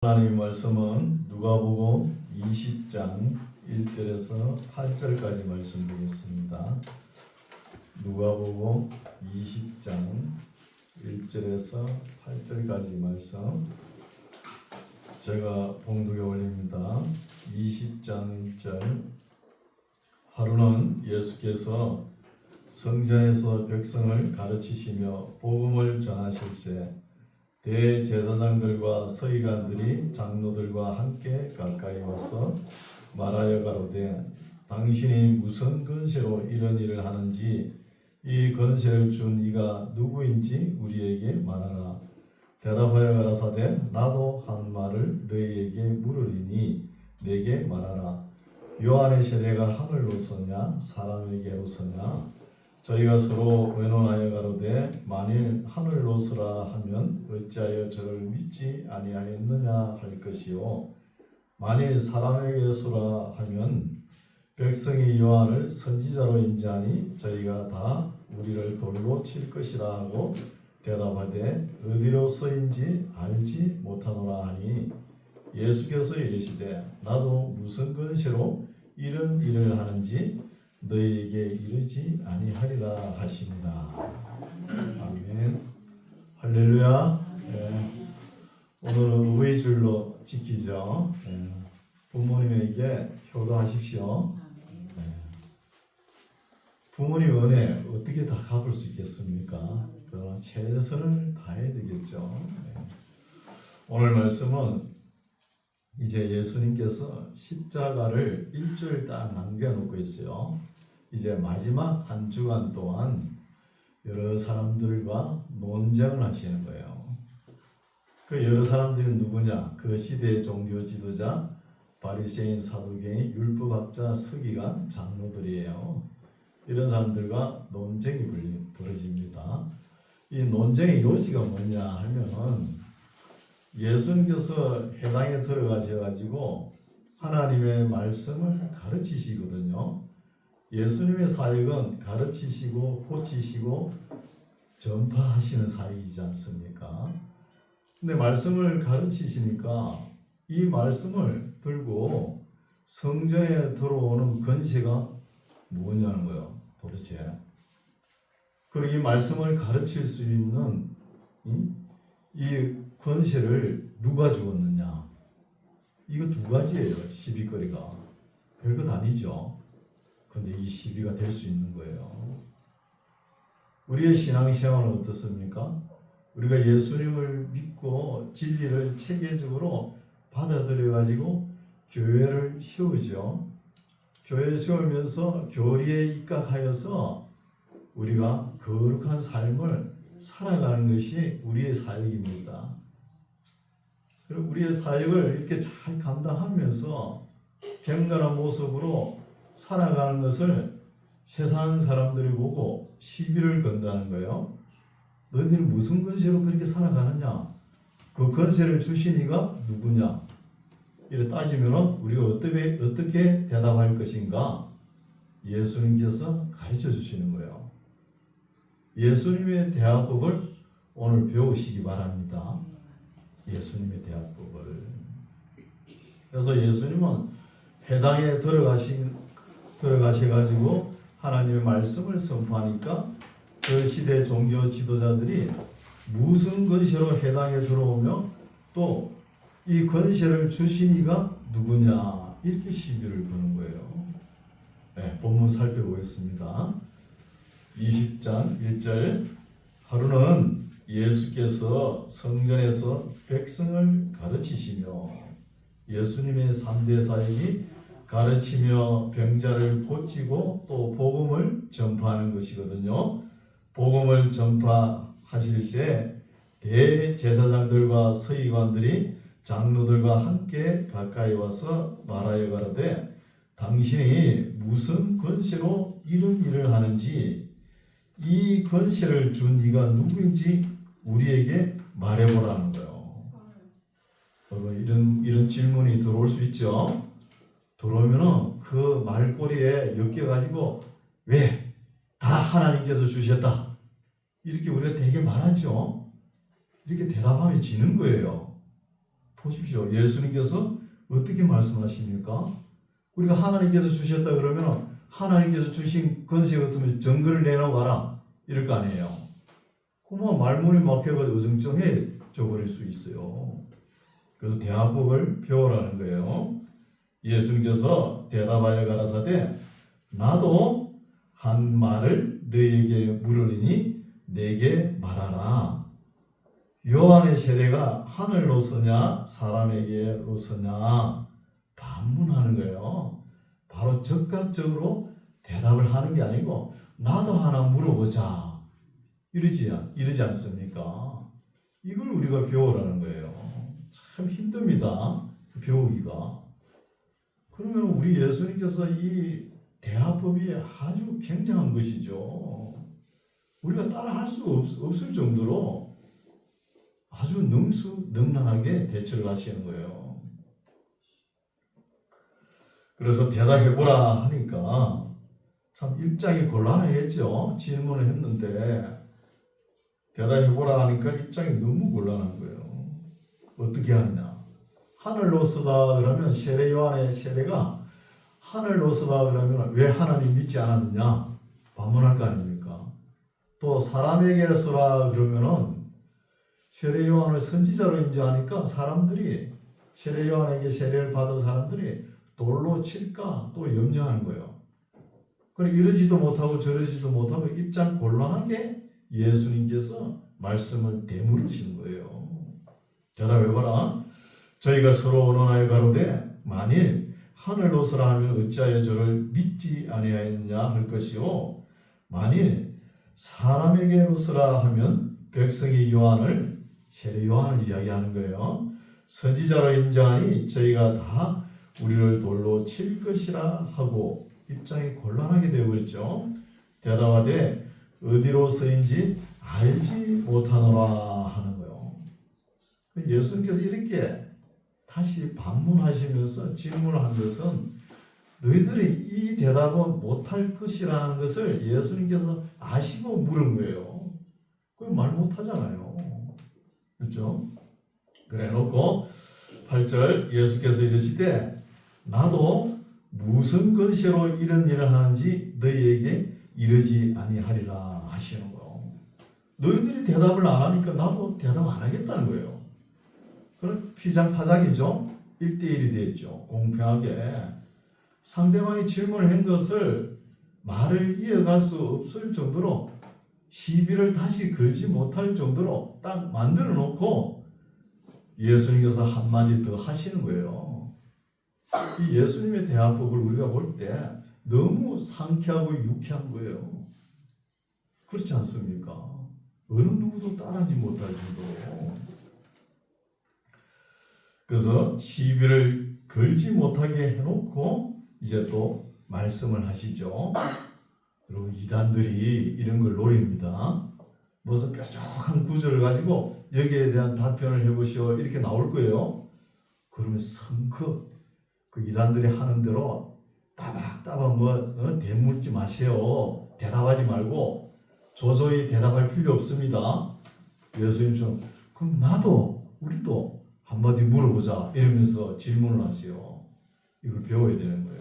하나님의 말씀은 누가복음 20장 1절에서 8절까지 말씀드리겠습니다. 누가복음 20장 1절에서 8절까지 말씀 제가 봉독에 올립니다. 20장 1절. 하루는 예수께서 성전에서 백성을 가르치시며 복음을 전하실세 대제사장들과 서기관들이 장로들과 함께 가까이 와서 말하여 가로되 당신이 무슨 권세로 이런 일을 하는지 이 권세를 준 이가 누구인지 우리에게 말하라. 대답하여 가라사대 나도 한 말을 너희에게 물으리니 내게 말하라. 요한의 세례가 하늘로서냐 사람에게로서냐? 저희가 서로 의논하여 가로되 만일 하늘로서라 하면 어찌하여 저를 믿지 아니하였느냐 할 것이요 만일 사람에게로서라 하면 백성이 요한을 선지자로 인지하니 저희가 다 우리를 돌로 칠 것이라 하고 대답하되 어디로서인지 알지 못하노라 하니 예수께서 이르시되 나도 무슨 권세로 이런 일을 하는지 너희에게 이르지 아니하리라 하십니다. 아멘. 할렐루야. 네. 오늘은 우회줄로 지키죠. 네. 부모님에게 효도하십시오. 네. 부모님 은혜 어떻게 다 갚을 수 있겠습니까? 그러나 최선을 다해야 되겠죠. 네. 오늘 말씀은 이제 예수님께서 십자가를 일주일 딱 남겨놓고 있어요. 이제 마지막 한 주간 동안 여러 사람들과 논쟁을 하시는 거예요. 그 여러 사람들이 누구냐? 그 시대의 종교 지도자, 바리새인, 사두개인, 율법학자, 서기관, 장로들이에요. 이런 사람들과 논쟁이 벌어집니다. 이 논쟁의 요지가 뭐냐 하면은 예수님께서 해당에 들어가셔가지고 하나님의 말씀을 가르치시거든요. 예수님의 사역은 가르치시고 고치시고 전파하시는 사역이지 않습니까? 근데 말씀을 가르치시니까 이 말씀을 들고 성전에 들어오는 권세가 뭐냐는 거예요, 도대체. 그리고 이 말씀을 가르칠 수 있는 이 권세를 누가 주었느냐? 이거 두 가지예요. 시비거리가. 별것 아니죠. 근데 이 시비가 될 수 있는 거예요. 우리의 신앙생활은 어떻습니까? 우리가 예수님을 믿고 진리를 체계적으로 받아들여가지고 교회를 세우죠. 교회를 세우면서 교리에 입각하여서 우리가 거룩한 삶을 살아가는 것이 우리의 사역입니다. 그리고 우리의 사역을 이렇게 잘 감당하면서 경건한 모습으로 살아가는 것을 세상 사람들이 보고 시비를 건다는 거예요. 너희들이 무슨 권세로 그렇게 살아가느냐? 그 권세를 주신 이가 누구냐? 이래 따지면 우리가 어떻게 대답할 것인가? 예수님께서 가르쳐 주시는 거예요. 예수님의 대화법을 오늘 배우시기 바랍니다. 예수님의 대화법을. 그래서 예수님은 해당에 들어가셔가지고 하나님의 말씀을 선포하니까 그 시대 종교 지도자들이 무슨 권세로 해당에 들어오며 또 이 권세를 주신 이가 누구냐 이렇게 시비를 거는 거예요. 네, 본문 살펴보겠습니다. 20장 1절. 하루는 예수께서 성전에서 백성을 가르치시며 예수님의 3대 사역이 가르치며 병자를 고치고 또 복음을 전파하는 것이거든요. 복음을 전파하실새 대제사장들과 서기관들이 장로들과 함께 가까이 와서 말하여 가로되 당신이 무슨 권세로 이런 일을 하는지 이 권세를 준 이가 누구인지 우리에게 말해보라는 거예요. 여러분 이런 질문이 들어올 수 있죠. 들어오면은 그 말꼬리에 엮여가지고 왜 다 하나님께서 주셨다 이렇게 우리가 되게 말하죠. 이렇게 대답하면 지는 거예요. 보십시오. 예수님께서 어떻게 말씀하십니까? 우리가 하나님께서 주셨다 그러면 하나님께서 주신 권세 같으면 증거를 내놓아라 이럴 거 아니에요. 그러면 말문이 막혀가지고 어정쩡해져 버릴 수 있어요. 그래서 대화법을 배우라는 거예요. 예수님께서 대답하여 가라사대 나도 한 말을 너희에게 물으리니 내게 말하라. 요한의 세례가 하늘로서냐 사람에게로서냐 반문하는 거예요. 바로 즉각적으로 대답을 하는 게 아니고 나도 하나 물어보자 이러지 않습니까? 이걸 우리가 배우라는 거예요. 참 힘듭니다. 배우기가. 그러면 우리 예수님께서 이 대화법이 아주 굉장한 것이죠. 우리가 따라 할 수 없을 정도로 아주 능수능란하게 대처를 하시는 거예요. 그래서 대답해보라 하니까 참 입장이 곤란하겠죠. 질문을 했는데 대답해보라 하니까 입장이 너무 곤란한 거예요. 어떻게 하느냐. 하늘로서다 그러면 세례 요한의 세례가 하늘로서다 그러면 왜 하나님 믿지 않았느냐 반문할 거 아닙니까? 또 사람에게서라 그러면은 세례 요한을 선지자로 인정하니까 사람들이 세례 요한에게 세례를 받은 사람들이 돌로 칠까 또 염려하는 거예요. 그래 이러지도 못하고 저러지도 못하고 입장 곤란하게 예수님께서 말씀을 되물으시는 거예요. 대답해봐라. 저희가 서로 언론하여 가로되 만일 하늘로서라 하면 어찌하여 저를 믿지 아니하였느냐 할 것이요 만일 사람에게로서라 하면 백성이 요한을 세례 요한을 이야기하는 거예요. 선지자로 인정하니 저희가 다 우리를 돌로 칠 것이라 하고 입장이 곤란하게 되어버렸죠. 대답하되 어디로서인지 알지 못하노라 하는 거예요. 예수님께서 이렇게 다시 반문하시면서 질문을 한 것은 너희들이 이 대답은 못할 것이라는 것을 예수님께서 아시고 물은 거예요. 그럼 말 못하잖아요. 그렇죠? 그래 놓고 8절 예수께서 이르시되 나도 무슨 권세로 이런 일을 하는지 너희에게 이르지 아니하리라 하시는 거예요. 너희들이 대답을 안 하니까 나도 대답 안 하겠다는 거예요. 그런 피장파장이죠. 1대1이 됐죠. 공평하게 상대방이 질문을 한 것을 말을 이어갈 수 없을 정도로 시비를 다시 걸지 못할 정도로 딱 만들어 놓고 예수님께서 한마디 더 하시는 거예요. 이 예수님의 대화법을 우리가 볼 때 너무 상쾌하고 유쾌한 거예요. 그렇지 않습니까? 어느 누구도 따라하지 못할 정도로. 그래서 시비를 걸지 못하게 해놓고 이제 또 말씀을 하시죠. 여러분 이단들이 이런 걸 노립니다. 무슨 뾰족한 구절을 가지고 여기에 대한 답변을 해보시오 이렇게 나올 거예요. 그러면 성큼 그 이단들이 하는 대로 따박따박 대묻지 마세요. 대답하지 말고 조조히 대답할 필요 없습니다. 예수님처럼 그럼 우리도 한마디 물어보자 이러면서 질문을 하세요. 이걸 배워야 되는 거예요.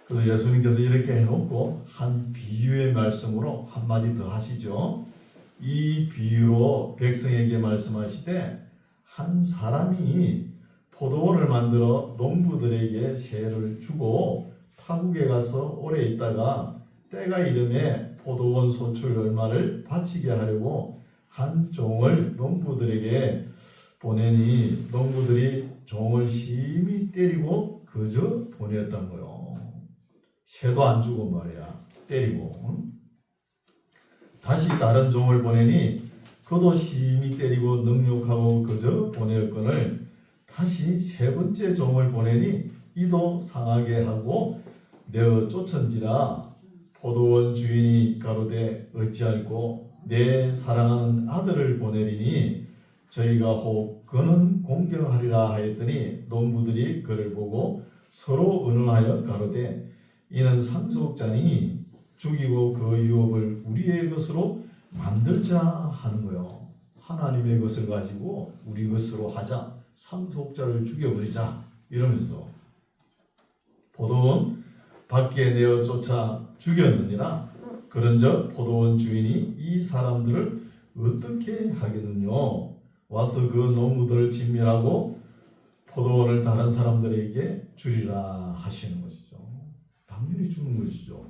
그래서 예수님께서 이렇게 해놓고 한 비유의 말씀으로 한마디 더 하시죠. 이 비유로 백성에게 말씀하시되 한 사람이 포도원을 만들어 농부들에게 세를 주고 타국에 가서 오래 있다가 때가 이름에 포도원 소출 얼마를 바치게 하려고 한 종을 농부들에게 보내니 농부들이 종을 심히 때리고 그저 보냈던 거요. 새도 안 주고 말이야. 때리고. 다시 다른 종을 보내니 그도 심히 때리고 능욕하고 그저 보내었거늘 다시 세 번째 종을 보내니 이도 상하게 하고 내어 쫓은지라 포도원 주인이 가로되 어찌할꼬 내 사랑하는 아들을 보내리니 저희가 혹 그는 공경하리라 하였더니 농부들이 그를 보고 서로 의논하여 가로되 이는 상속자니 죽이고 그 유업을 우리의 것으로 만들자 하는 거요. 하나님의 것을 가지고 우리 것으로 하자. 상속자를 죽여버리자. 이러면서 포도원 밖에 내어 쫓아 죽였느니라. 그런즉 포도원 주인이 이 사람들을 어떻게 하겠느냐. 와서 그 농부들을 진멸하고 포도원을 다른 사람들에게 주리라 하시는 것이죠. 당연히 주는 것이죠.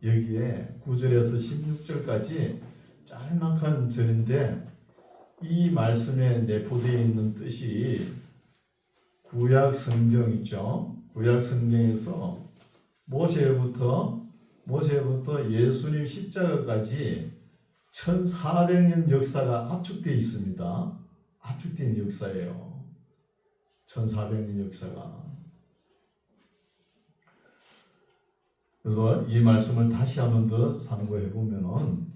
여기에 9절에서 16절까지 짤막한 절인데 이 말씀에 내포되어 있는 뜻이 구약 성경 있죠. 구약 성경에서 모세부터 예수님 십자가까지 1400년 역사가 압축되어 있습니다. 압축된 역사예요. 1400년 역사가. 그래서 이 말씀을 다시 한번 더 상고해 보면은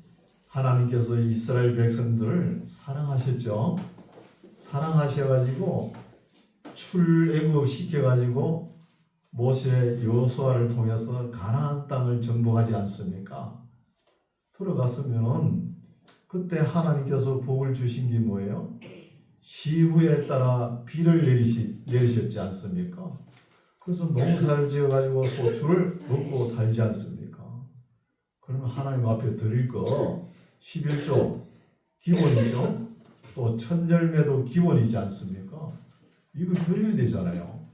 하나님께서 이스라엘 백성들을 사랑하셨죠. 사랑하셔가지고 출애굽 시켜가지고 모세 여호수아를 통해서 가나안 땅을 정복하지 않습니까? 들어갔으면은 그때 하나님께서 복을 주신 게 뭐예요? 시후에 따라 비를 내리셨지 않습니까? 그래서 농사를 지어가지고 고추를 먹고 살지 않습니까? 그러면 하나님 앞에 드릴 거 11조 기본이죠. 또 천열매도 기본이지 않습니까? 이걸 드려야 되잖아요.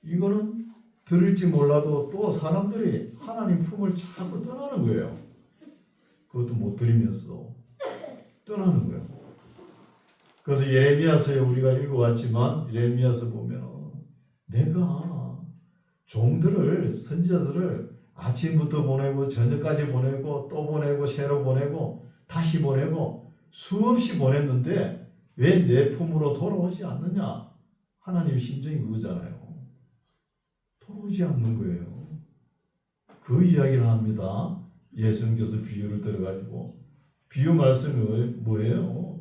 이거는 드릴지 몰라도 또 사람들이 하나님 품을 자꾸 떠나는 거예요. 그것도 못 드리면서도 떠나는 거예요. 그래서 예레미야서에 우리가 읽어왔지만 예레미야서 보면 내가 종들을 선지자들을 아침부터 보내고 저녁까지 보내고 또 보내고 새로 보내고 다시 보내고 수없이 보냈는데 왜 내 품으로 돌아오지 않느냐? 하나님 심정이 그거잖아요. 돌아오지 않는 거예요. 그 이야기를 합니다. 예수님께서 비유를 들어가지고 비유 말씀이 뭐예요?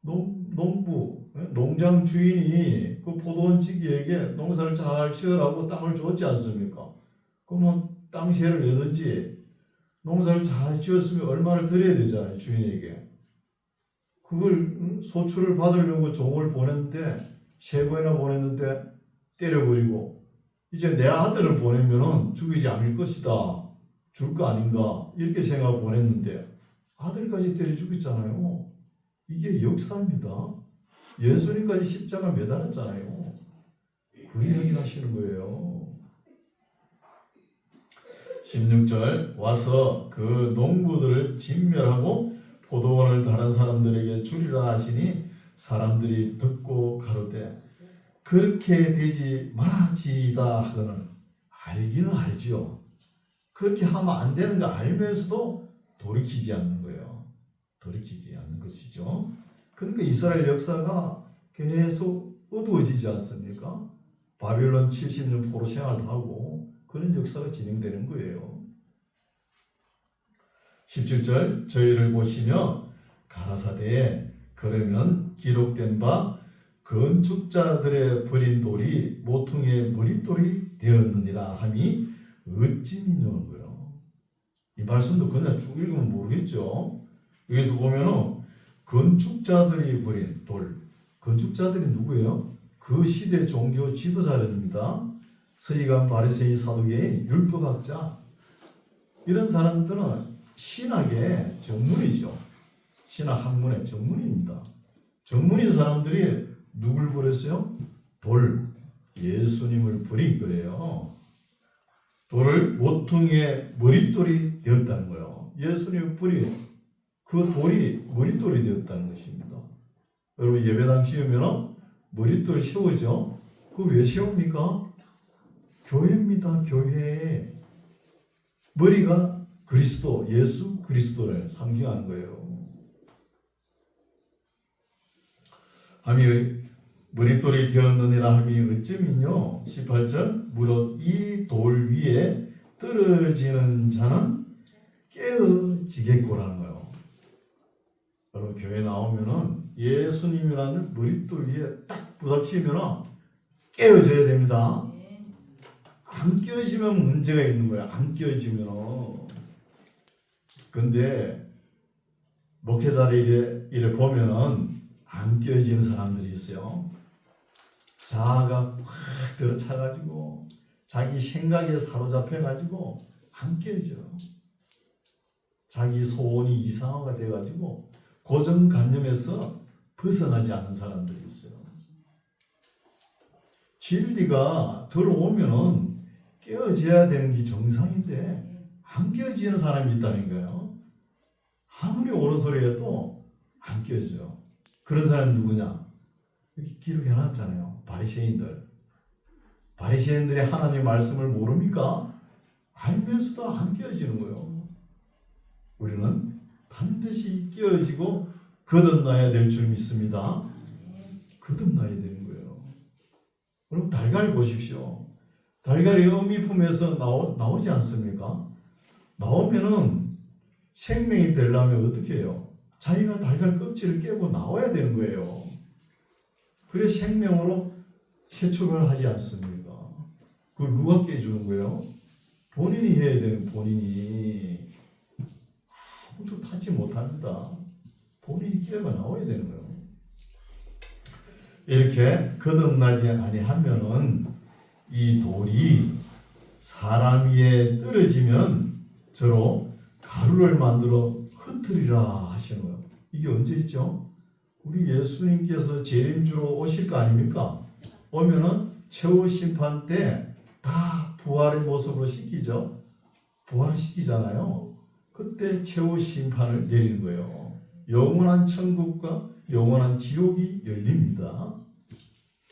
농부, 농장 주인이 그 포도원 지기에게 농사를 잘 지으라고 땅을 줬지 않습니까? 그러면 땅 세를 내든지 농사를 잘 지었으면 얼마를 드려야 되잖아요, 주인에게. 그걸 소출을 받으려고 종을 보냈는데 3번이나 보냈는데 때려버리고 이제 내 아들을 보내면은 죽이지 않을 것이다. 줄 거 아닌가 이렇게 생각하고 보냈는데 아들까지 때려 죽였잖아요. 이게 역사입니다. 예수님까지 십자가 매달았잖아요. 그 이야기를 하시는 거예요. 16절 와서 그 농부들을 진멸하고 포도원을 다른 사람들에게 주리라 하시니 사람들이 듣고 가로되 그렇게 되지 말아지이다 하거늘 알기는 알지요. 그렇게 하면 안 되는 거 알면서도 돌이키지 않는 거예요. 돌이키지 않는 것이죠. 그러니까 이스라엘 역사가 계속 어두워지지 않습니까? 바벨론 70년 포로 생활도 하고 그런 역사가 진행되는 거예요. 17절 저희를 보시며 가라사대에 그러면 기록된 바 건축자들의 버린 돌이 모퉁이의 머릿돌이 되었느니라 함이 어찌 믿냐는 거예요. 이 말씀도 그냥 쭉 읽으면 모르겠죠. 여기서 보면은 건축자들이 버린 돌. 건축자들이 누구예요? 그 시대 종교 지도자들입니다. 서기관, 바리새인, 사두개인, 율법학자. 이런 사람들은 신학의 전문이죠. 신학 학문의 전문입니다. 전문인 사람들이 누굴 버렸어요? 돌. 예수님을 버린 거예요. 돌을 모퉁이의 머릿돌이 되었다는 거예요. 예수님을 버린 그 돌이 머릿돌이 되었다는 것입니다. 여러분 예배당 지으면 머릿돌 세우죠? 그거 왜 세웁니까? 교회입니다. 교회. 머리가 그리스도, 예수 그리스도를 상징하는 거예요. 함이 머릿돌이 되었느니라 함이 어쩌면요. 18절 무릇 이 돌 위에 떨어지는 자는 깨어지겠고라는 거예요. 여러분 교회 나오면은 예수님이라는 머릿돌 위에 딱 부닥치면 깨어져야 됩니다. 안 깨어지면 문제가 있는 거예요. 안 깨어지면. 근데 목회자를 이래 보면은 안 껴지는 사람들이 있어요. 자아가 확 들어차가지고 자기 생각에 사로잡혀가지고 안 껴져. 자기 소원이 이상화가 돼가지고 고정관념에서 벗어나지 않는 사람들이 있어요. 진리가 들어오면은 깨어져야 되는 게 정상인데 안 깨어지는 사람이 있다는 거예요. 아무리 옳은 소리 해도 안 깨어져. 그런 사람이 누구냐? 여기 기록해놨잖아요. 바리새인들. 바리새인들이 하나님의 말씀을 모릅니까? 알면서도 안 깨어지는 거예요. 우리는 반드시 깨어지고 거듭나야 될 줄 믿습니다. 거듭나야 되는 거예요. 여러분 달걀 보십시오. 달걀이 어미 품에서 나오지 않습니까? 나오면은 생명이 되려면 어떻게 해요? 자기가 달걀 껍질을 깨고 나와야 되는 거예요. 그래 생명으로 세척을 하지 않습니까? 그걸 누가 깨주는 거예요? 본인이 해야 되는 본인이. 아무도 타지 못합니다. 본인이 깨가 나와야 되는 거예요. 이렇게 거듭나지 아니하면은 이 돌이 사람 위에 떨어지면 저로 가루를 만들어 흩트리라 하시는 거예요. 이게 언제 있죠? 우리 예수님께서 재림주로 오실 거 아닙니까? 오면은 최후 심판 때 다 부활의 모습으로 시키죠. 부활시키잖아요. 그때 최후 심판을 내리는 거예요. 영원한 천국과 영원한 지옥이 열립니다.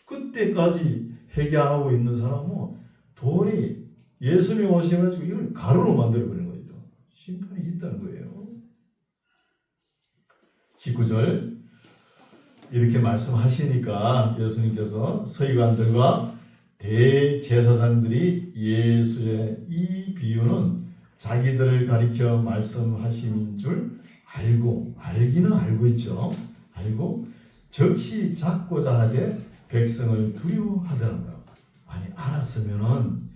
그때까지 회개 안 하고 있는 사람은 돌이 예수님이 오셔가지고 이걸 가루로 만들어버리는 거죠. 심판이 있다는 거예요. 19절 이렇게 말씀하시니까 예수님께서 서기관들과 대제사장들이 예수의 이 비유는 자기들을 가리켜 말씀하신 줄 알기는 알고 있죠. 알고 즉시 잡고자 하되 백성을 두려워하더라고요. 아니 알았으면은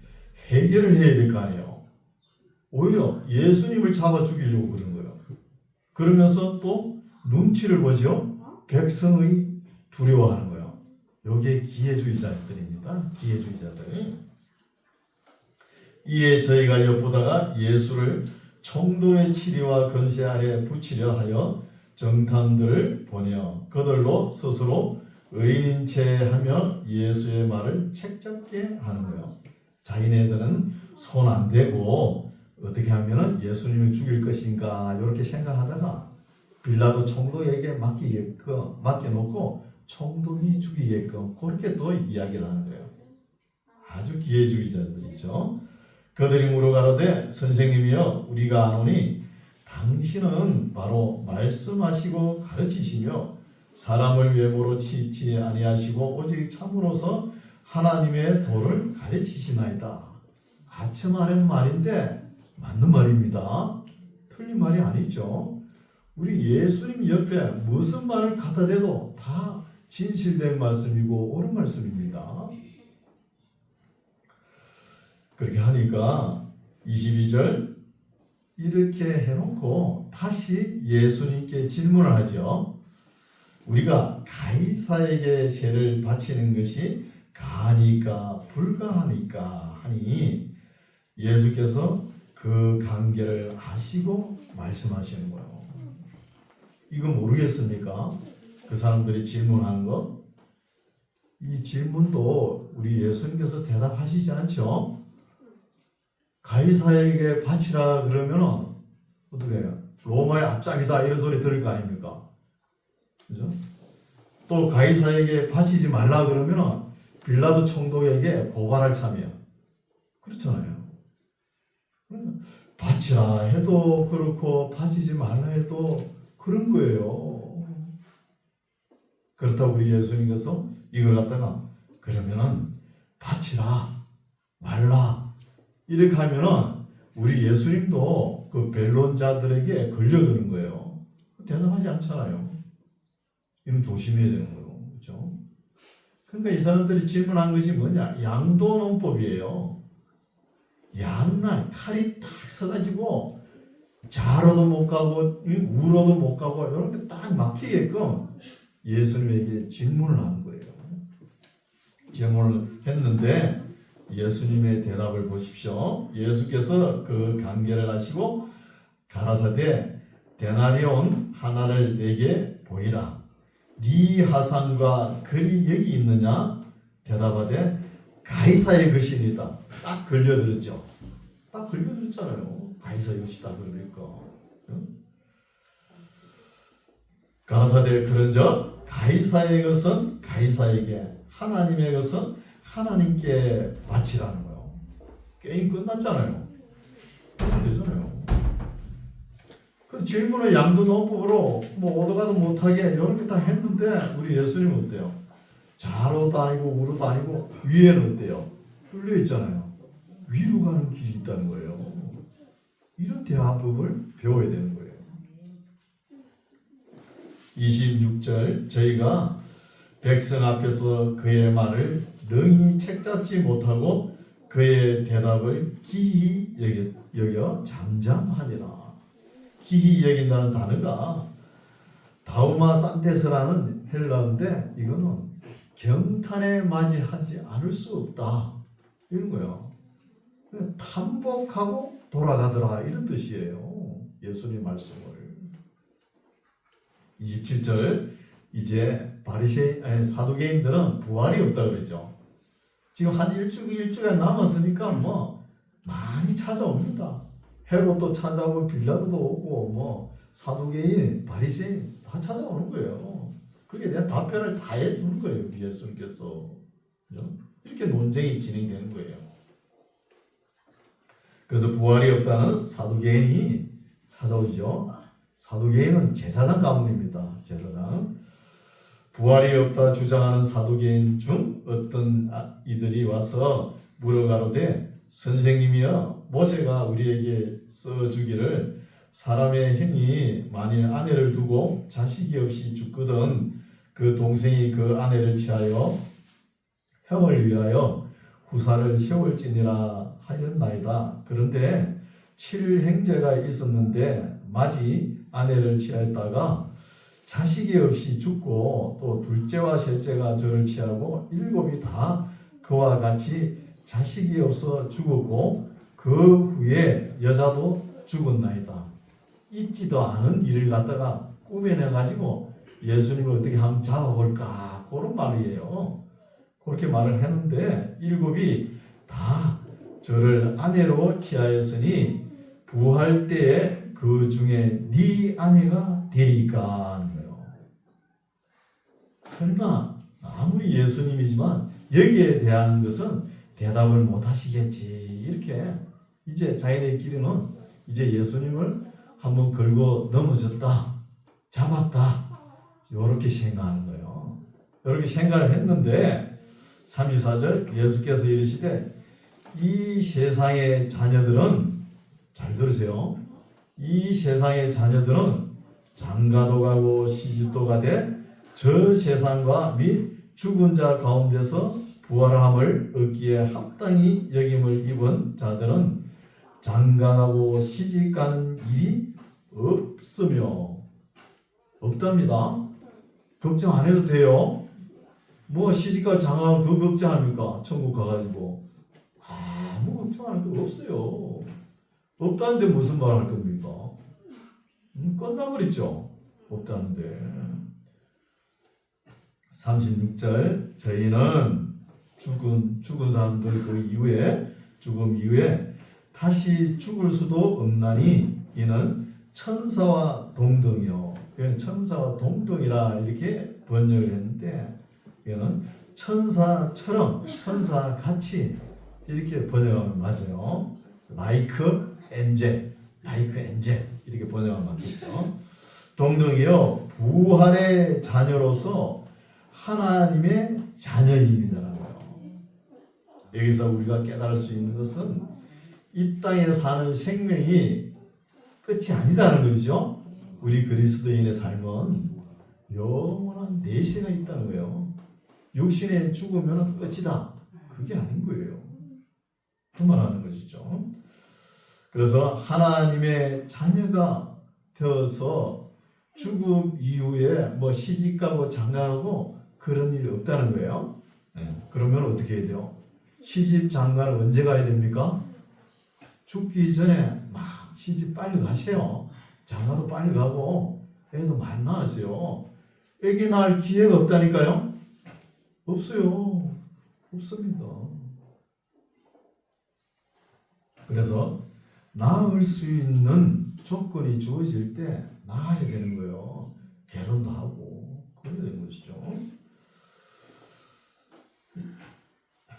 해결을 해야 될 거 아니에요. 오히려 예수님을 잡아 죽이려고 그러는 거예요. 그러면서 또 눈치를 보죠. 백성의 두려워하는 거예요. 여기에 기회주의자들입니다. 기회주의자들. 이에 저희가 엿보다가 예수를 총독의 치리와 건세 아래 붙이려 하여 정탐들을 보내어 그들로 스스로 의인인 채 하며 예수의 말을 책잡게 하는 거예요. 자기네들은 손 안 대고 어떻게 하면 예수님을 죽일 것인가 이렇게 생각하다가 빌라도 총독에게 맡겨놓고 총독이 죽이게끔 그렇게 또 이야기를 하는 거예요. 아주 기회주의자들이죠. 그들이 물어가로되 선생님이여 우리가 아노니 당신은 바로 말씀하시고 가르치시며 사람을 외모로 치지 아니하시고 오직 참으로서 하나님의 도를 가르치시나이다. 아첨하는 말인데 맞는 말입니다. 틀린 말이 아니죠. 우리 예수님 옆에 무슨 말을 갖다 대도 다 진실된 말씀이고 옳은 말씀입니다. 그렇게 하니까 22절 이렇게 해놓고 다시 예수님께 질문을 하죠. 우리가 가이사에게 세를 바치는 것이 가하니까 불가하니까 하니 예수께서 그 관계를 아시고 말씀하시는 거예요. 이거 모르겠습니까? 그 사람들이 질문하는 거. 이 질문도 우리 예수님께서 대답하시지 않죠? 가이사에게 바치라 그러면 어떻게 해요? 로마의 앞장이다 이런 소리 들을 거 아닙니까? 그죠? 또 가이사에게 바치지 말라 그러면 빌라도 총독에게 고발할 참이야. 그렇잖아요. 바치라 해도 그렇고 바치지 말라 해도 그런 거예요. 그렇다고 우리 예수님께서 이걸 갖다가 그러면은 바치라 말라 이렇게 하면은 우리 예수님도 그 변론자들에게 걸려드는 거예요. 대답하지 않잖아요. 이건 조심해야 되는 거예요. 그렇죠? 그러니까 이 사람들이 질문한 것이 뭐냐? 양도농법이에요. 양날 칼이 딱 서가지고 좌로도 못 가고 우로도 못 가고 이런 게 딱 막히게끔 예수님에게 질문을 한 거예요. 질문을 했는데 예수님의 대답을 보십시오. 예수께서 그 강계를 하시고 가라사대 데나리온 하나를 내게 보이라. 네 하산과 글이 여기 있느냐? 대답하되 가이사의 것이니다. 딱 걸려들었죠. 딱 걸려들었잖아요. 가이사의 것이다 그러니까. 가라사대 그런즉 가이사의 것은 가이사에게, 하나님의 것은 하나님께 바치라는 거예요. 게임 끝났잖아요. 되잖아요. 그 질문을 양도노법으로 뭐 오도가도 못하게 이런 게 다 했는데 우리 예수님은 어때요? 좌로도 아니고 우로도 아니고 위에는 어때요? 뚫려 있잖아요. 위로 가는 길이 있다는 거예요. 이런 대화법을 배워야 되는 거예요. 26절 저희가 백성 앞에서 그의 말을 능히 책잡지 못하고 그의 대답을 기히 여겨 잠잠하니라. 기히 여긴다는 단어가 다우마 산테스라는 헬라어인데 이거는 경탄에 맞이하지 않을 수 없다 이런 거예요. 탐복하고 돌아가더라 이런 뜻이에요. 예수님 말씀을. 27절 이제 사두개인들은 부활이 없다 그러죠. 지금 한 일주일 남았으니까 뭐 많이 찾아옵니다. 헤롯도 찾아오고 빌라도도 오고 뭐 사두개인, 바리새인 다 찾아오는 거예요. 그게 대한 답변을 다 해주는 거예요. 예수님께서. 이렇게 논쟁이 진행되는 거예요. 그래서 부활이 없다는 사두개인이 찾아오죠. 사두개인은 제사장 가문입니다. 제사장. 부활이 없다 주장하는 사두개인 중 어떤 이들이 와서 물어가로되 선생님이여 모세가 우리에게 써주기를 사람의 형이 만일 아내를 두고 자식이 없이 죽거든 그 동생이 그 아내를 취하여 형을 위하여 후사를 세울지니라 하였나이다. 그런데 7일 행제가 있었는데 마지 아내를 취하였다가 자식이 없이 죽고 또 둘째와 셋째가 저를 취하고 7이 다 그와 같이 자식이 없어 죽었고 그 후에 여자도 죽었나이다. 있지도 않은 일을 갖다가 꾸며내가지고 예수님을 어떻게 한번 잡아볼까 그런 말이에요. 그렇게 말을 했는데 7이 다 저를 아내로 취하였으니 부활 때에 그 중에 네 아내가 되리까 하는 거예요. 설마 아무리 예수님이지만 여기에 대한 것은 대답을 못 하시겠지. 이렇게 이제 자기네끼리는 이제 예수님을 한번 걸고 넘어졌다. 잡았다. 이렇게 생각하는 거예요. 이렇게 생각을 했는데 34절 예수께서 이르시되 이 세상의 자녀들은 잘 들으세요. 이 세상의 자녀들은 장가도 가고 시집도 가되 저 세상과 및 죽은 자 가운데서 부활함을 얻기에 합당히 여김을 입은 자들은 장가가고 시집가는 일이 없으며 없답니다. 걱정 안 해도 돼요. 뭐 시집가 장가가면 그 걱정합니까? 천국 가가지고 아무 걱정할 거 없어요. 없다는데 무슨 말 할 겁니까? 끝나버렸죠. 없다는데. 36절 저희는 죽은 사람들 그 이후에 죽음 이후에 다시 죽을 수도 없나니 이는 천사와 동등이요. 이건 천사와 동등이라 이렇게 번역을 했는데 이거는 천사처럼 천사같이 이렇게 번역하면 맞아요. like angel 이렇게 번역하면 맞겠죠. 동등이요 부활의 자녀로서 하나님의 자녀입니다라는 거예요. 여기서 우리가 깨달을 수 있는 것은 이 땅에 사는 생명이 끝이 아니다는 것이죠. 우리 그리스도인의 삶은 영원한 내세가 있다는 거예요. 육신에 죽으면 끝이다. 그게 아닌 거예요. 그 말하는 것이죠. 그래서 하나님의 자녀가 되어서 죽음 이후에 뭐 시집가고 장가가고 그런 일이 없다는 거예요. 그러면 어떻게 해야 돼요? 시집 장가를 언제 가야 됩니까? 죽기 전에 막 시집 빨리 가세요. 장가도 빨리 가고 애도 많이 낳으세요. 애기 낳을 기회가 없다니까요. 없어요. 없습니다. 그래서 낳을 수 있는 조건이 주어질 때 낳아야 되는 거예요. 결혼도 하고 그래야 되는 것이죠.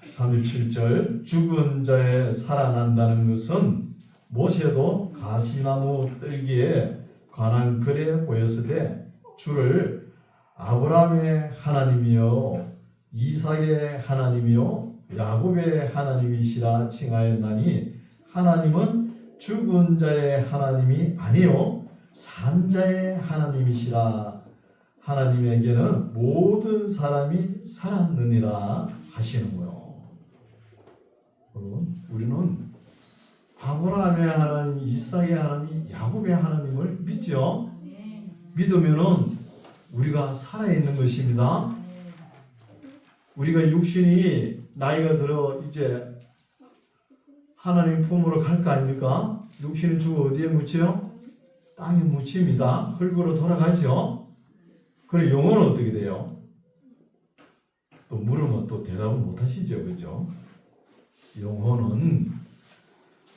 37절 죽은 자의 살아난다는 것은 모세도 가시나무 뜰기에 관한 글에 보였으되 주를 아브라함의 하나님이요 이삭의 하나님이요 야곱의 하나님이시라 칭하였나니 하나님은 죽은 자의 하나님이 아니요 산 자의 하나님이시라. 하나님에게는 모든 사람이 살았느니라 하시는 거예요. 여러분, 우리는 아브라함의 하나님, 이삭의 하나님, 야곱의 하나님을 믿죠. 믿으면은 우리가 살아있는 것입니다. 우리가 육신이 나이가 들어 이제 하나님 품으로 갈 거 아닙니까? 육신은 주고 어디에 묻혀요? 땅에 묻힙니다. 흙으로 돌아가죠. 그래 영혼은 어떻게 돼요? 또 물으면 또 대답을 못 하시죠. 그죠? 영혼은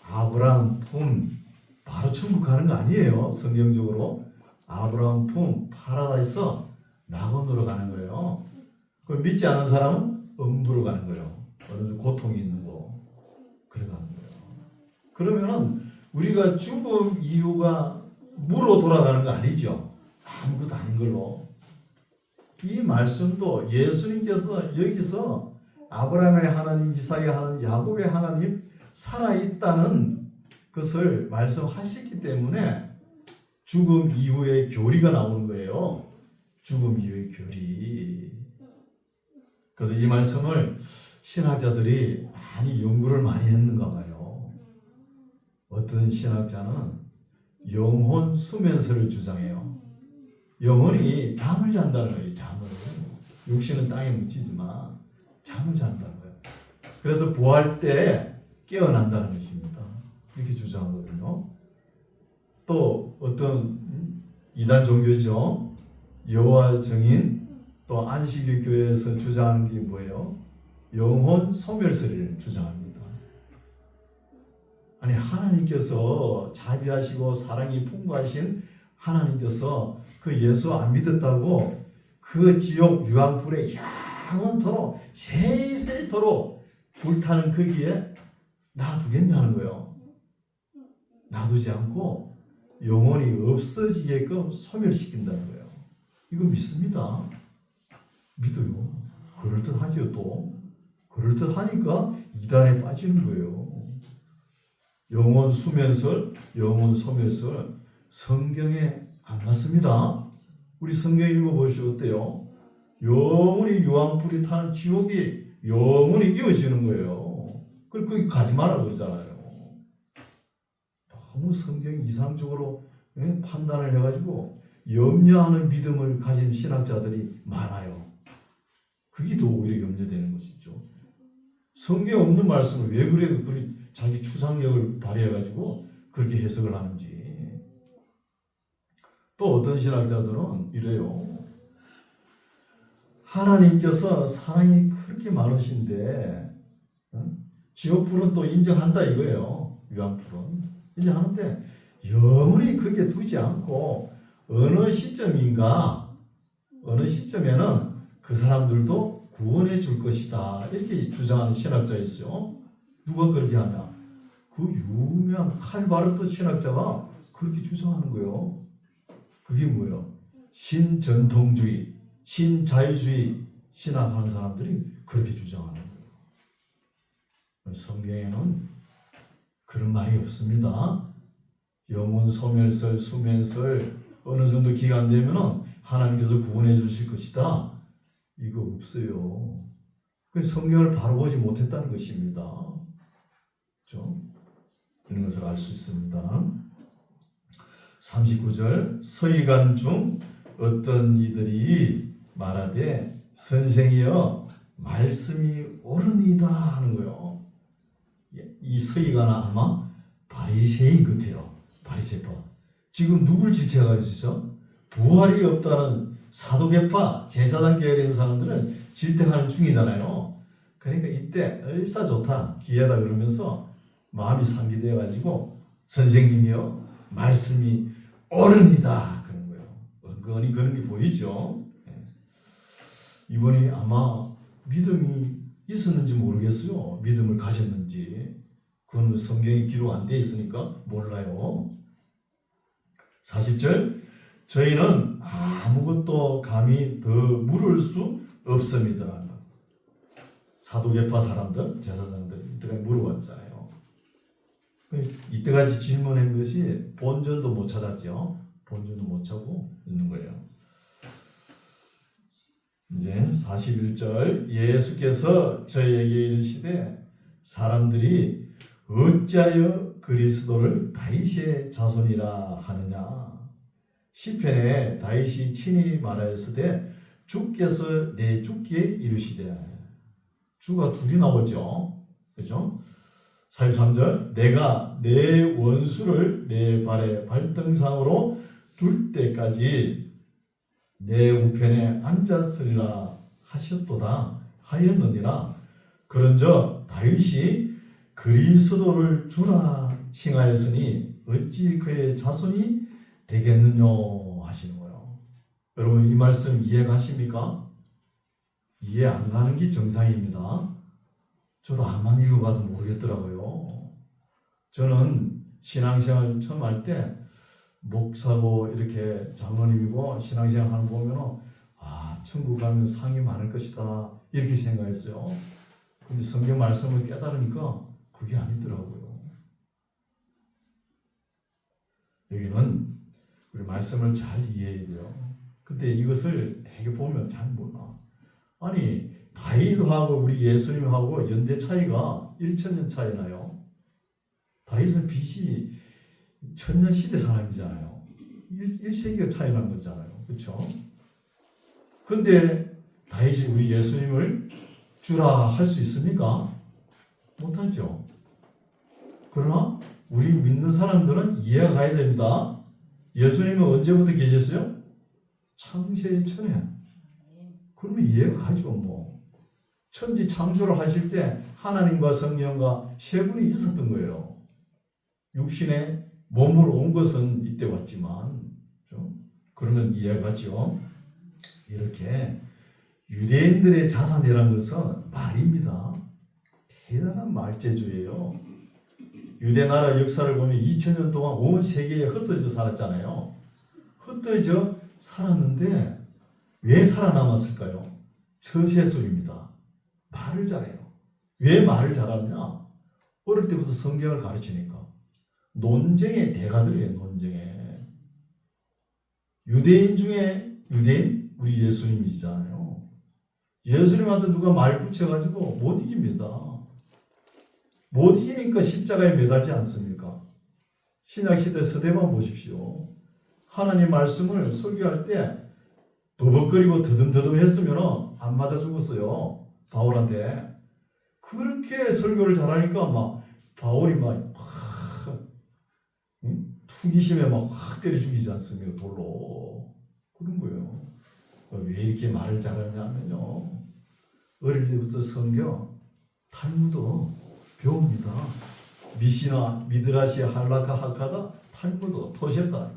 아브라함 품 바로 천국 가는 거 아니에요. 성경적으로 아브라함 품 파라다이스 낙원으로 가는 거예요. 그럼 믿지 않은 사람은 음부로 가는 거예요. 어느 고통이 있는 거 그래 가는 거예요. 그러면은 우리가 죽음 이유가 무로 돌아가는 거 아니죠. 아무것도 아닌 걸로. 이 말씀도 예수님께서 여기서 아브라함의 하나님, 이삭의 하나님, 야곱의 하나님 살아있다는 것을 말씀하셨기 때문에 죽음 이후의 교리가 나오는 거예요. 죽음 이후의 교리. 그래서 이 말씀을 신학자들이 많이 연구를 많이 했는가 봐요. 어떤 신학자는 영혼 수면설을 주장해요. 영혼이 잠을 잔다는 거예요. 잠을. 육신은 땅에 묻히지만 잠을 잔다는 거예요. 그래서 부활 때 깨어난다는 것입니다. 이렇게 주장하거든요. 또 어떤 이단 종교죠. 여호와 증인 또 안식일 교회에서 주장하는 게 뭐예요? 영혼 소멸설을 주장합니다. 아니 하나님께서 자비하시고 사랑이 풍부하신 하나님께서 그 예수 안 믿었다고 그 지옥 유황불에 영원토록 세세토록 불타는 거기에 놔두겠냐는 거예요. 놔두지 않고 영혼이 없어지게끔 소멸시킨다는 거예요. 이거 믿습니다. 믿어요. 그럴듯하죠. 또 그럴듯하니까 이단에 빠지는 거예요. 영혼 수면설, 영혼 소멸설 성경에 안 맞습니다. 우리 성경 읽어보시오. 어때요? 영원히 유황불이 타는 지옥이 영원히 이어지는 거예요. 그리고 거기 가지 마라 그러잖아요. 너무 성경 이상적으로 판단을 해가지고 염려하는 믿음을 가진 신학자들이 많아요. 그게 더 오히려 염려되는 것이죠. 성경에 없는 말씀을 왜 그래? 자기 추상력을 발휘해가지고 그렇게 해석을 하는지. 또 어떤 신학자들은 이래요. 하나님께서 사랑이 그렇게 많으신데 지옥불은 또 인정한다 이거예요. 유황불은 인정하는데 영원히 그게 두지 않고 어느 시점인가 어느 시점에는 그 사람들도 구원해 줄 것이다 이렇게 주장하는 신학자 있어요. 누가 그렇게 하냐? 그 유명한 칼바르트 신학자가 그렇게 주장하는 거예요. 그게 뭐예요? 신전통주의, 신자유주의 신학하는 사람들이 그렇게 주장하는 거예요. 성경에는 그런 말이 없습니다. 영혼 소멸설, 수면설 어느 정도 기간 되면은 하나님께서 구원해 주실 것이다. 이거 없어요. 성경을 바로 보지 못했다는 것입니다. 그렇죠? 이런 것을 알 수 있습니다. 39절 서기관 중 어떤 이들이 말하되 선생이여 말씀이 옳으니이다 하는 거예요. 이 서기관은 아마 바리새인 같아요. 바리새파. 지금 누굴 질책하고 있으죠? 부활이 없다는 사도계파 제사장 계열에 있는 사람들은 질책하는 중이잖아요. 그러니까 이때 얼싸 좋다 기회다 그러면서 마음이 상기되어 가지고 선생님이요 말씀이 옳으니다 그런 거예요. 은근히 그런 게 보이죠. 이분이 아마 믿음이 있었는지 모르겠어요. 믿음을 가졌는지. 그건 성경에 기록 안 돼 있으니까 몰라요. 40절 저희는 아무것도 감히 더 물을 수 없습니다. 사도계파 사람들, 제사장들 이때까지 물어봤잖아요. 이때까지 질문한 것이 본전도 못 찾았죠. 본전도 못 찾고 있는 거예요. 이제 41절 예수께서 저희에게 이르시되 사람들이 어찌하여 그리스도를 다윗의 자손이라 하느냐. 시편에 다윗이 친히 말하였으되 주께서 내 주께 이르시되 주가 둘이 나오죠. 그렇죠? 43절 내가 내 원수를 내 발의 발등상으로 둘 때까지 내 우편에 앉았으리라 하셨도다 하였느니라. 그런저 다윗이 그리스도를 주라 칭하였으니 어찌 그의 자손이 되겠느냐 하시는 거예요. 여러분 이 말씀 이해가십니까? 이해 안 가는 게 정상입니다. 저도 안만 읽어봐도 모르겠더라고요. 저는 신앙생활 처음 할 때 목사고 이렇게 장로님이고 신앙생활 하는 거 보면 천국 가면 상이 많을 것이다 이렇게 생각했어요. 근데 성경 말씀을 깨달으니까 그게 아니더라고요. 여기는 우리 말씀을 잘 이해해야 돼요. 근데 이것을 되게 보면 잘 몰라. 아니 다윗하고 우리 예수님하고 연대 차이가 1000년 차이 나요. 다윗은 BC 1000년 시대 사람이잖아요. 1세기가 차이 난 거잖아요. 그렇죠? 근데 다윗이 우리 예수님을 주라 할 수 있습니까? 못하죠. 그러나 우리 믿는 사람들은 이해가 가야 됩니다. 예수님은 언제부터 계셨어요? 창세의 전에. 그러면 이해가 가죠. 뭐 천지 창조를 하실 때 하나님과 성령과 세 분이 있었던 거예요. 육신의 몸으로 온 것은 이때 왔지만 그러면 이해가 가죠. 이렇게 유대인들의 자산이라는 것은 말입니다. 대단한 말재주예요. 유대 나라 역사를 보면 2000년 동안 온 세계에 흩어져 살았잖아요. 흩어져 살았는데 왜 살아남았을까요? 처세술입니다. 말을 잘해요. 왜 말을 잘하냐? 어릴 때부터 성경을 가르치니까. 논쟁의 대가들이에요. 논쟁에. 유대인 중에 유대인? 우리 예수님이잖아요. 예수님한테 누가 말 붙여가지고 못 이깁니다. 못 이기니까 십자가에 매달지 않습니까? 신약시대 서대만 보십시오. 하나님 말씀을 설교할 때 버벅거리고 더듬더듬 했으면 안 맞아 죽었어요. 바울한테. 그렇게 설교를 잘하니까 막 바울이 막 투기심에 막 확 때려 죽이지 않습니까? 돌로. 그런 거예요. 왜 이렇게 말을 잘하냐면요. 어릴 때부터 성경, 탈무드 배웁니다. 미시나, 미드라시, 할라카, 하카다, 탈무드, 토셰다,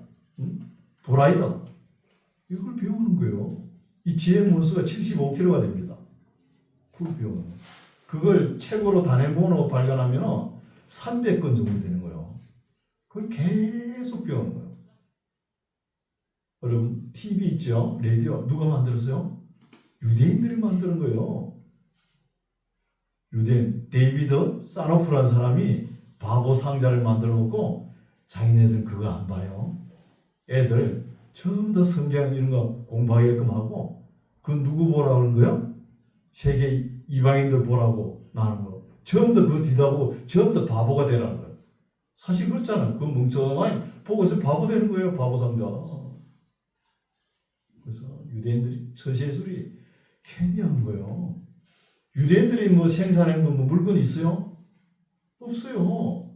도라이다. 이걸 배우는 거예요. 이 지혜 문수가 75kg가 됩니다. 그걸 배우는 거예요. 그걸 책으로 단행본으로 발간하면 300권 정도 되는 거예요. 그걸 계속 배우는 거예요. 여러분 TV 있죠? 라디오 누가 만들었어요? 유대인들이 만드는 거예요. 유대인 데이비드 사노프라는 사람이 바보 상자를 만들어 놓고 자기네들은 그거 안 봐요. 애들 전부 다 성경 이런 거 공부하게끔 하고 그 누구 보라고 하는 거예요? 세계 이방인들 보라고 나는 거. 전부 다 그거 뒤다보고 전부 다 바보가 되라는 거예요. 사실 그렇잖아요. 그 멍청하니 보고 있으면 바보 되는 거예요. 바보 상자. 그래서 유대인들이 처세술이 굉장한 거예요. 유대인들이 뭐 생산한 뭐 물건이 있어요? 없어요.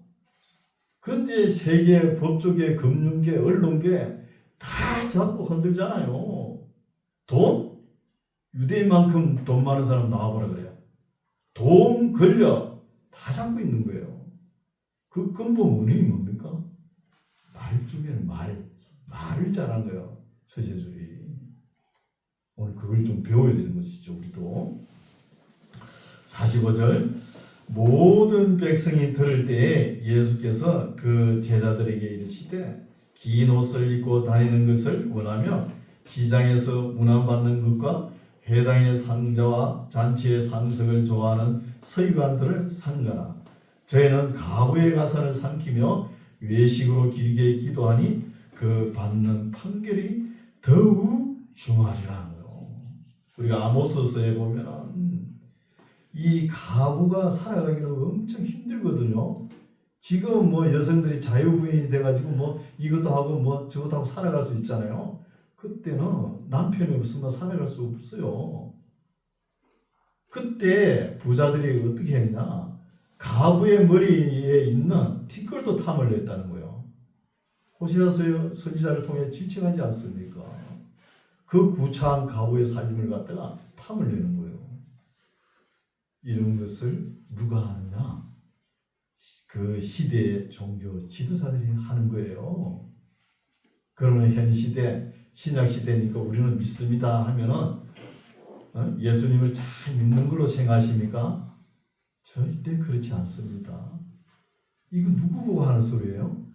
근데 세계 법조계, 금융계, 언론계 다 잡고 흔들잖아요. 돈? 유대인만큼 돈 많은 사람 나와보라 그래요. 돈, 권력 다 잡고 있는 거예요. 그 근본 원인이 뭡니까? 말 중에는 말을 잘한 거예요. 처세술이. 오늘 그걸 좀 배워야 되는 것이죠. 우리도. 45절 모든 백성이 들을 때에 예수께서 그 제자들에게 이르시되 긴 옷을 입고 다니는 것을 원하며 시장에서 문안받는 것과 회당의 상자와 잔치의 상석을 좋아하는 서기관들을 삼가라. 저희는 가부의 가산을 삼키며 외식으로 길게 기도하니 그 받는 판결이 더욱 중하리라는 거예요. 우리가 아모스서에 보면 이 가부가 살아가기는 엄청 힘들거든요. 지금 뭐 여성들이 자유부인이 돼가지고 뭐 이것도 하고 뭐 저것도 하고 살아갈 수 있잖아요. 그때는 남편이 없으면 살아갈 수 없어요. 그때 부자들이 어떻게 했냐? 가부의 머리에 있는 티끌도 탐을 냈다는 거예요. 호시아서 선지자를 통해 지칭하지 않습니까? 그 구차한 가부의 삶을 갖다가 탐을 내는 거예요. 이런 것을 누가 하느냐? 그 시대의 종교 지도자들이 하는 거예요. 그러면 현 시대, 신약 시대니까 우리는 믿습니다 하면은 예수님을 잘 믿는 걸로 생각하십니까? 절대 그렇지 않습니다. 이거 누구 보고 하는 소리예요?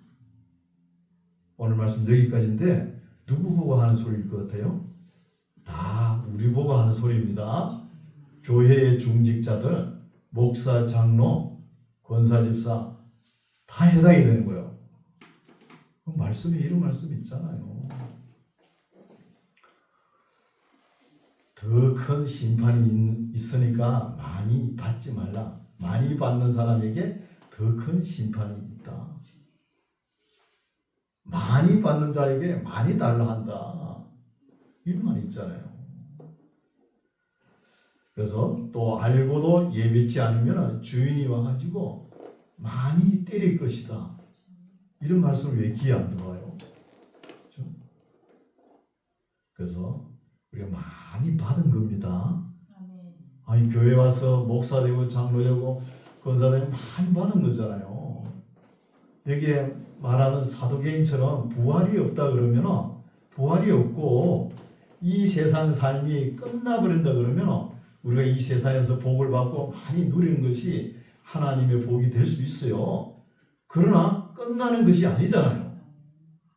오늘 말씀 여기까지인데 누구 보고 하는 소리일 것 같아요? 다 우리 보고 하는 소리입니다. 교회의 중직자들, 목사, 장로, 권사, 집사 다 해당이 되는 거예요. 말씀에 이런 말씀이 있잖아요. 더 큰 심판이 있으니까 많이 받지 말라. 많이 받는 사람에게 더 큰 심판이 있다. 많이 받는 자에게 많이 달라 한다. 이런 말이 있잖아요. 그래서 또 알고도 예비치 않으면 주인이 와가지고 많이 때릴 것이다. 이런 말씀을 왜 귀에 안 들어와요? 그렇죠? 그래서 우리가 많이 받은 겁니다. 아니 교회 와서 목사 되고 장로 되고 권사 되고 많이 받은 거잖아요. 여기에 말하는 사도개인처럼 부활이 없다 그러면 부활이 없고 이 세상 삶이 끝나버린다 그러면 우리가 이 세상에서 복을 받고 많이 누리는 것이 하나님의 복이 될 수 있어요. 그러나 끝나는 것이 아니잖아요.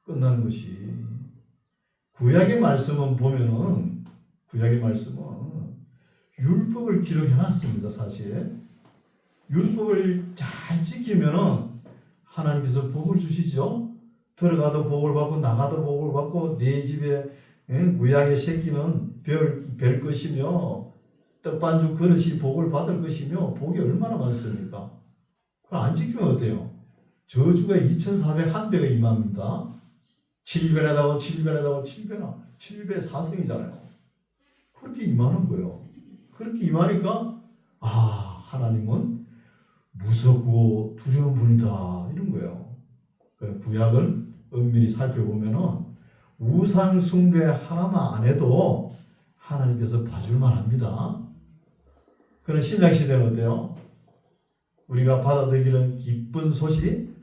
끝나는 것이. 구약의 말씀은 보면은 구약의 말씀은 율법을 기록해놨습니다. 사실 율법을 잘 지키면은 하나님께서 복을 주시죠. 들어가도 복을 받고 나가도 복을 받고 내 집에 무양의 새끼는 별 것이며 떡반죽 그릇이 복을 받을 것이며 복이 얼마나 많습니까? 그걸 안 지키면 어때요? 저주가 2401배가 임합니다. 7배에다가 7배에다가 7배나 7배 4승이잖아요. 그렇게 임하는 거예요. 그렇게 임하니까 하나님은 무섭고 두려운 분이다 이런 거예요. 구약을 엄밀히 살펴보면은 우상 숭배 하나만 안 해도 하나님께서 봐줄만 합니다. 그런 신약 시대는 어때요? 우리가 받아들이는 기쁜 소식,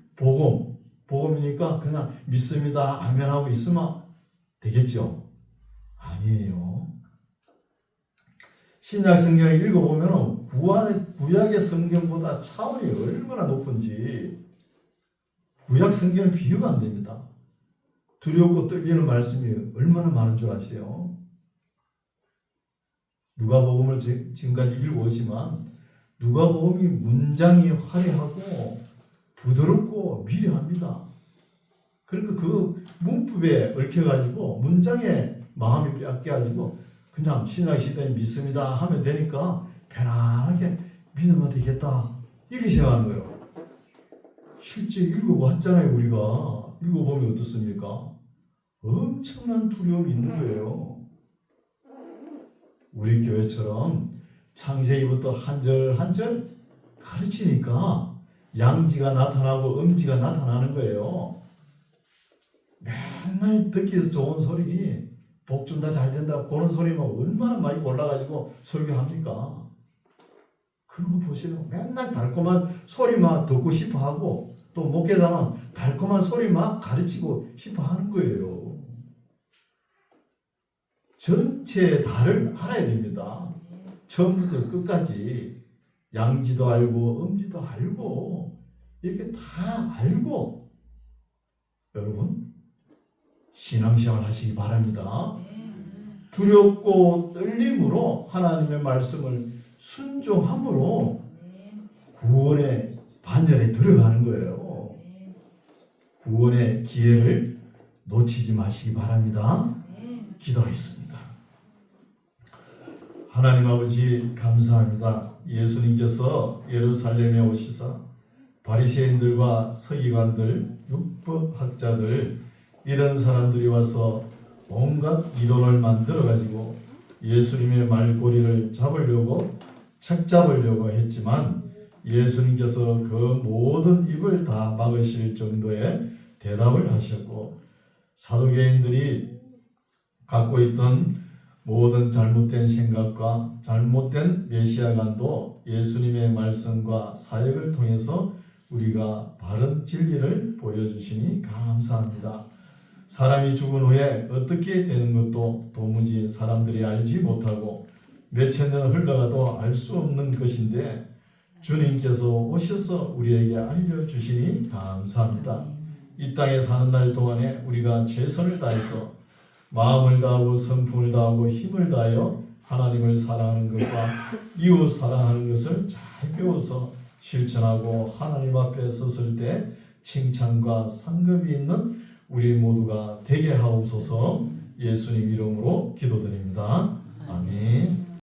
복음이니까 그냥 믿습니다, 아멘 하고 있으면 되겠죠? 아니에요. 신약 성경을 읽어보면 구약의 성경보다 차원이 얼마나 높은지 구약 성경은 비교가 안 됩니다. 두렵고 떨리는 말씀이 얼마나 많은 줄 아세요? 누가복음을 지금까지 읽어오지만 누가복음이 문장이 화려하고 부드럽고 미려합니다. 그러니까 그 문법에 얽혀가지고 문장에 마음이 빼앗겨가지고 그냥 신약 시대에 믿습니다 하면 되니까 편안하게 믿으면 되겠다 이렇게 생각하는 거예요. 실제 읽어봤잖아요. 우리가 읽어보면 어떻습니까? 엄청난 두려움이 있는 거예요. 우리 교회처럼 창세기부터 한 절 한 절 가르치니까 양지가 나타나고 음지가 나타나는 거예요. 맨날 듣기에서 좋은 소리, 복 준다, 잘 된다, 그런 소리만 얼마나 많이 골라가지고 설교합니까? 그거 보세요. 맨날 달콤한 소리만 듣고 싶어 하고, 또 목회자만 달콤한 소리만 가르치고 싶어 하는 거예요. 전체 다를 알아야 됩니다. 처음부터 끝까지 양지도 알고 음지도 알고 이렇게 다 알고 여러분 신앙생활 하시기 바랍니다. 두렵고 떨림으로 하나님의 말씀을 순종함으로 구원의 반열에 들어가는 거예요. 구원의 기회를 놓치지 마시기 바랍니다. 기도하겠습니다. 하나님 아버지 감사합니다. 예수님께서 예루살렘에 오시사 바리새인들과 서기관들, 율법학자들 이런 사람들이 와서 온갖 이론을 만들어 가지고 예수님의 말꼬리를 잡으려고 책 잡으려고 했지만 예수님께서 그 모든 입을 다 막으실 정도의 대답을 하셨고 사두개인들이 갖고 있던 모든 잘못된 생각과 잘못된 메시아관도 예수님의 말씀과 사역을 통해서 우리가 바른 진리를 보여주시니 감사합니다. 사람이 죽은 후에 어떻게 되는 것도 도무지 사람들이 알지 못하고 몇천 년 흘러가도 알 수 없는 것인데 주님께서 오셔서 우리에게 알려주시니 감사합니다. 이 땅에 사는 날 동안에 우리가 최선을 다해서 마음을 다하고 성품을 다하고 힘을 다하여 하나님을 사랑하는 것과 이웃 사랑하는 것을 잘 배워서 실천하고 하나님 앞에 섰을 때 칭찬과 상급이 있는 우리 모두가 되게 하옵소서. 예수님 이름으로 기도드립니다. 아멘.